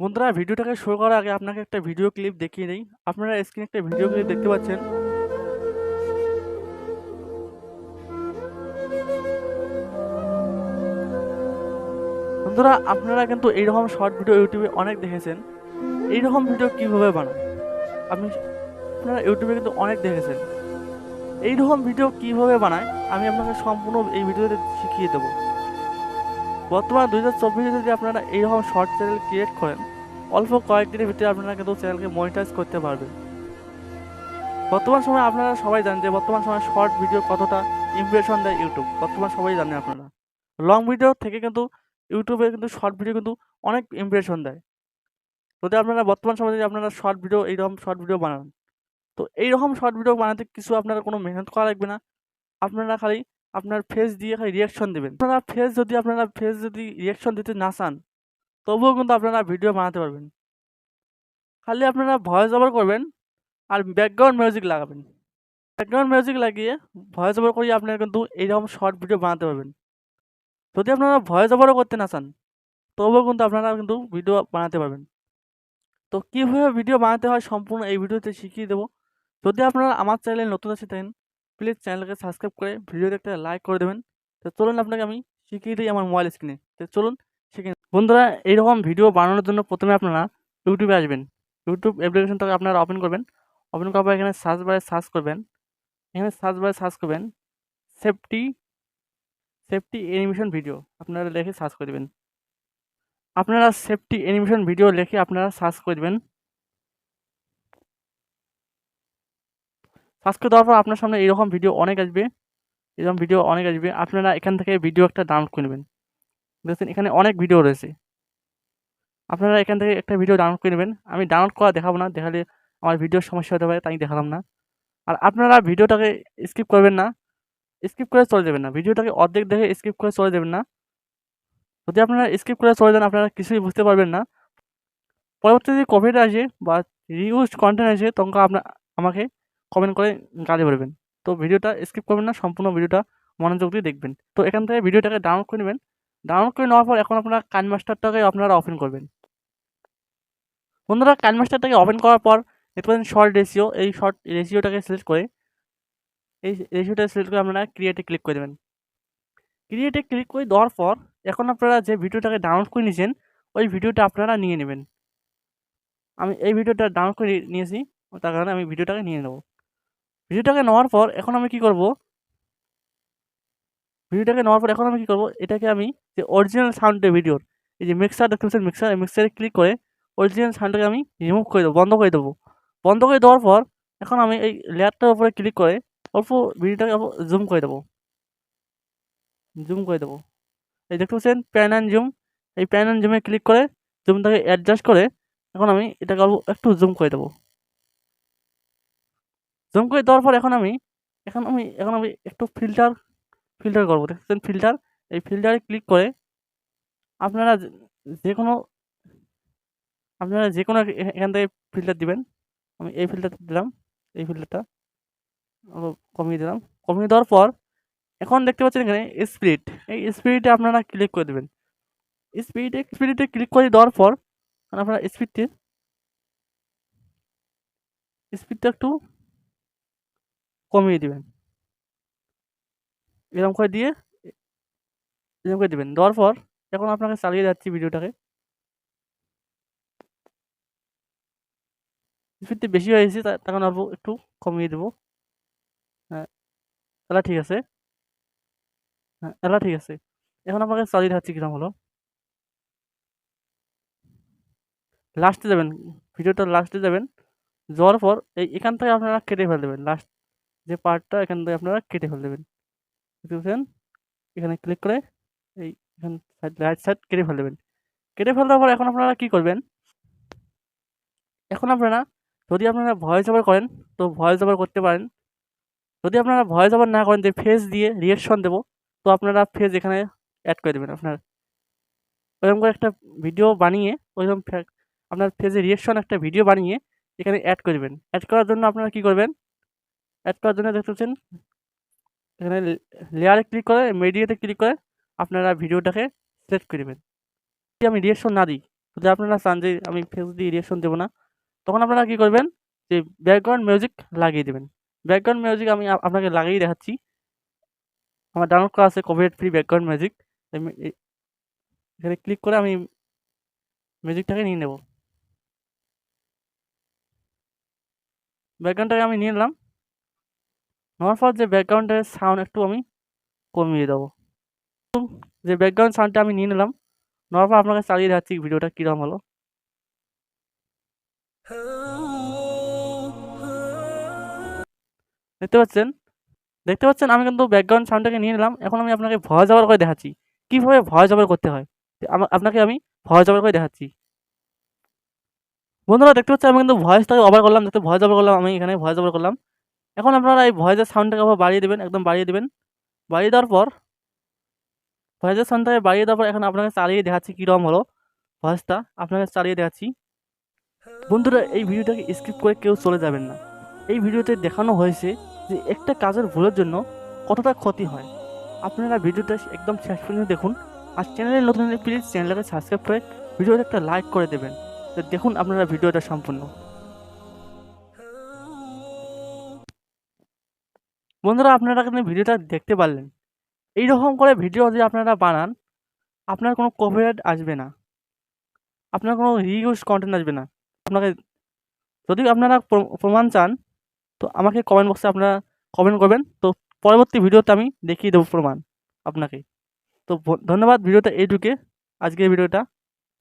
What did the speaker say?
বন্ধুরা, ভিডিওটাকে শুরু করার আগে আপনাকে একটা ভিডিও ক্লিপ দেখিয়ে নেই। আপনারা স্ক্রিনে একটা ভিডিও ক্লিপ দেখতে পাচ্ছেন। বন্ধুরা, আপনারা কিন্তু এইরকম শর্ট ভিডিও ইউটিউবে অনেক দেখেছেন। এইরকম ভিডিও কিভাবে বানায় আপনি আপনারা ইউটিউবে কিন্তু অনেক দেখেছেন। এইরকম ভিডিও কিভাবে বানায় আমি আপনাকে সম্পূর্ণ এই ভিডিওতে শিখিয়ে দেবো। বর্তমান 2024-এ যদি আপনারা এইরকম শর্ট চ্যানেল ক্রিয়েট করেন, অল্প কয়েকদিনের ভিতরে আপনারা কিন্তু চ্যানেলকে মনিটাইজ করতে পারবেন। বর্তমান সময়ে আপনারা সবাই জানেন যে বর্তমান সময়ে শর্ট ভিডিও কতটা ইমপ্রেশন দেয় ইউটিউব। বর্তমান সবাই জানেন আপনারা। লং ভিডিও থেকে কিন্তু ইউটিউবে কিন্তু শর্ট ভিডিও কিন্তু অনেক ইমপ্রেশন দেয়। যদি আপনারা বর্তমান সময়ে যদি আপনারা শর্ট ভিডিও এইরকম শর্ট ভিডিও বানান, তো এইরকম শর্ট ভিডিও বানাতে কিছু আপনারা কোনো মেহনত করা লাগবে না। আপনারা খালি আপনার ফেস দিয়ে খালি রিয়াকশন দেবেন। আপনারা ফেস যদি রিয়াকশন দিতে না চান, তবুও কিন্তু আপনারা ভিডিও বানাতে পারবেন। খালি আপনারা ভয়েস ওভার করবেন আর ব্যাকগ্রাউন্ড মিউজিক লাগাবেন। ব্যাকগ্রাউন্ড মিউজিক লাগিয়ে ভয়েস ওভার করিয়ে আপনারা কিন্তু এইরকম শর্ট ভিডিও বানাতে পারবেন। যদি আপনারা ভয়েস ওভারও করতে না চান, তবুও কিন্তু আপনারা কিন্তু ভিডিও বানাতে পারবেন। তো কীভাবে ভিডিও বানাতে হয় সম্পূর্ণ এই ভিডিওতে শিখিয়ে দেবো। যদি আপনারা আমার চ্যানেলে নতুন এসে থাকেন, প্লিজ চ্যানেলকে সাবস্ক্রাইব করে ভিডিওতে একটা লাইক করে দেবেন। তো চলুন আপনাকে আমি শিখিয়ে দিই আমার মোবাইল স্ক্রিনে। তো চলুন শিখে বন্ধুরা, এইরকম ভিডিও বানানোর জন্য প্রথমে আপনারা ইউটিউবে আসবেন। ইউটিউব অ্যাপ্লিকেশনটাকে আপনারা ওপেন করবেন। ওপেন করার পর এখানে সার্চ বারে সার্চ করবেন। এখানে সার্চ বারে সার্চ করবেন সেফটি অ্যানিমেশন ভিডিও। আপনারা লিখে সার্চ করে দেবেন। আপনারা সেফটি অ্যানিমেশন ভিডিও লিখে আপনারা সার্চ করে দেবেন। সার্চ করে দেওয়ার পর আপনার সামনে এরকম ভিডিও অনেক আসবে। আপনারা এখান থেকে ভিডিও একটা ডাউনলোড করে নেবেন। দেখছেন এখানে অনেক ভিডিও রয়েছে। আপনারা এখান থেকে একটা ভিডিও ডাউনলোড করে নেবেন। আমি ডাউনলোড করা দেখাবো না, দেখালে আমার ভিডিওর সমস্যা হতে পারে, তাই দেখালাম না। আর আপনারা ভিডিওটাকে স্কিপ করবেন না, স্কিপ করে চলে যাবেন না। ভিডিওটাকে অর্ধেক দেখে স্কিপ করে চলে যাবেন না। যদি আপনারা স্কিপ করে চলে যান, আপনারা কিছুই বুঝতে পারবেন না। পরবর্তী যদি কপিরাইট আসে বা রিউজড কন্টেন্ট আসে, তখন আমাকে কমেন্ট করে গালি বলবেন। তো ভিডিওটা স্কিপ করবেন না, সম্পূর্ণ ভিডিওটা মনোযোগ দিয়ে দেখবেন। তো এখান থেকে ভিডিওটাকে ডাউনলোড করে নেবেন। ডাউনলোড করে নেওয়ার পর এখন আপনারা কাইনমাস্টারটাকে আপনারা ওপেন করবেন। বন্ধুরা, কাইনমাস্টারটাকে ওপেন করার পর দেখতে পাচ্ছেন শর্ট রেশিও। এই শর্ট রেশিওটাকে সিলেক্ট করে আপনারা ক্রিয়েটে ক্লিক করে দেবেন। ক্রিয়েটে ক্লিক করে দেওয়ার পর এখন আপনারা যে ভিডিওটাকে ডাউনলোড করে নিয়েছেন, ওই ভিডিওটা আপনারা নিয়ে নেবেন। আমি এই ভিডিওটা ডাউনলোড করে নিয়েছি, তার কারণে আমি ভিডিওটাকে নিয়ে নেব। ভিডিওটাকে নেওয়ার পর এখন আমি কী করব, এটাকে আমি যে অরিজিনাল সাউন্ডের ভিডিওর এই যে মিক্সার দেখতে পাচ্ছেন, মিক্সারে ক্লিক করে অরিজিনাল সাউন্ডটাকে আমি রিমুভ করে দেবো, বন্ধ করে দেবো। বন্ধ করে দেওয়ার পর এখন আমি এই লেয়ারটার উপরে ক্লিক করে অল্প ভিডিওটাকে জুম করে দেবো। এই দেখতে পাচ্ছেন প্যান অ্যান্ড জুম। এই প্যান অ্যান্ড জুমে ক্লিক করে জুমটাকে অ্যাডজাস্ট করে এখন আমি এটাকে অল্প একটু জুম করে দেবো। জুম করে দেওয়ার পর এখন আমি একটু ফিল্টার করবো। দেখছেন ফিল্টার, এই ফিল্টারে ক্লিক করে আপনারা যে কোনো এখান থেকে ফিল্টার দিবেন। আমি এই ফিল্টারটা দিলাম, এই ফিল্টারটা কমিয়ে দিলাম। কমিয়ে দেওয়ার পর এখন দেখতে পাচ্ছেন এখানে স্পিড, এই স্পিডে আপনারা ক্লিক করে দেবেন। স্পিডে ক্লিক করে দেওয়ার পর আপনারা স্পিডটা একটু কমিয়ে দিবেন। এরকম করে দিবেন। দেওয়ার পর এখন আপনাকে চালিয়ে যাচ্ছি ভিডিওটাকে। স্পিডটা বেশি হয়েছে, তার কারণে অল্প একটু কমিয়ে দেবো। হ্যাঁ, তাহলে ঠিক আছে। এখন আপনাকে চালিয়ে দেখাচ্ছি কিরকম হলো। লাস্টে যাবেন, ভিডিওটার লাস্টে যাবেন। যাওয়ার পর এখান থেকে আপনারা কেটে ফেলে দেবেন। লাস্ট যে পার্টটা এখান থেকে আপনারা কেটে ফেলে দেবেন। বুঝতে এখানে ক্লিক করে এখান রাইট সাইড কেটে ফেলে দেবেন। কেটে ফেলে দেওয়ার পর এখন আপনারা কী করবেন, এখন আপনারা যদি আপনারা ভয়েস ওভার করেন তো ভয়েস ওভার করতে পারেন। যদি আপনারা ভয়েস ওভার না করেন, যে ফেস দিয়ে রিয়াকশন দেবো, তো আপনারা ফেস এখানে অ্যাড করে দেবেন। আপনার ওইরকম করে একটা ভিডিও বানিয়ে আপনার ফেসে রিয়াকশন একটা ভিডিও বানিয়ে এখানে অ্যাড করে দেবেন। অ্যাড করার জন্য আপনারা কী করবেন, দেখতে পাচ্ছেন এখানে লেয়ারে ক্লিক করে মিডিয়াতে ক্লিক করে আপনারা ভিডিওটাকে সিলেক্ট করে দেবেন। যদি আমি রিয়াকশন না দিই, যদি আপনারা চান যে আমি ফেস দিয়ে রিঅ্যাকশন দেবো না, তখন আপনারা কী করবেন, যে ব্যাকগ্রাউন্ড মিউজিক লাগিয়ে দেবেন। ব্যাকগ্রাউন্ড মিউজিক আমি আপনাকে লাগিয়ে দেখাচ্ছি। আমার ডাউনলোড করা আছে কপিরাইট ফ্রি ব্যাকগ্রাউন্ড মিউজিক। আমি এখানে ক্লিক করে আমি মিউজিকটাকে নিয়ে নেব। ব্যাকগ্রাউন্ডটাকে আমি নিয়ে নিলাম। নেওয়ার পর যে ব্যাকগ্রাউন্ডের সাউন্ড একটু আমি কমিয়ে দেবো। যে ব্যাকগ্রাউন্ড সাউন্ডটা আমি নিয়ে নিলাম, নেওয়ার পর আপনাকে চালিয়ে দেখাচ্ছি ভিডিওটা কীরকম হলো। দেখতে পাচ্ছেন আমি কিন্তু ব্যাকগ্রাউন্ড সাউন্ডটাকে নিয়ে নিলাম। এখন আমি আপনাকে ভয়েস ওভার করে দেখাচ্ছি কীভাবে ভয়েস ওভার করতে হয়। আপনাকে আমি ভয়েস ওভার করে দেখাচ্ছি। বন্ধুরা দেখতে পাচ্ছেন আমি কিন্তু ভয়েসটাকে ওভার করলাম, ভয়েস ওভার করলাম, আমি এখানে ভয়েস ওভার করলাম। এখন আপনারা এই ভয়েসের সাউন্ডটাকে আবার বাড়িয়ে দেবেন, একদম বাড়িয়ে দেবেন। বাড়িয়ে দেওয়ার পর ভয়েসের সাউন্ডটাকে বাড়িয়ে দেওয়ার পর এখন আপনাকে চালিয়ে দেখাচ্ছি কীরকম হলো ভয়েসটা, আপনাকে চালিয়ে দেখাচ্ছি। বন্ধুরা এই ভিডিওটাকে স্কিপ করে কেউ চলে যাবেন না। এই ভিডিওতে দেখানো হয়েছে যে একটা কাজের ভুলের জন্য কতটা ক্ষতি হয়। আপনারা ভিডিওটা একদম শেষ পর্যন্ত দেখুন। আর চ্যানেলে নতুন হলে প্লিজ চ্যানেলটাকে সাবস্ক্রাইব করে ভিডিওটা একটা লাইক করে দেবেন। তো দেখুন আপনারা ভিডিওটা সম্পূর্ণ। বন্ধুরা আপনারা কিন্তু ভিডিওটা দেখতে পারলেন। এইরকম করে ভিডিও যদি আপনারা বানান, আপনার কোনো কপিরাইট আসবে না, আপনার কোনো রিউজ কন্টেন্ট আসবে না। আপনাকে যদি আপনারা প্রমাণ চান, তো আমাকে কমেন্ট বক্সে আপনারা কমেন্ট করবেন। তো পরবর্তী ভিডিওতে আমি দেখিয়ে দেবো প্রমাণ আপনাকে। তো ধন্যবাদ, ভিডিওটা এইটুকে আজকের ভিডিওটা।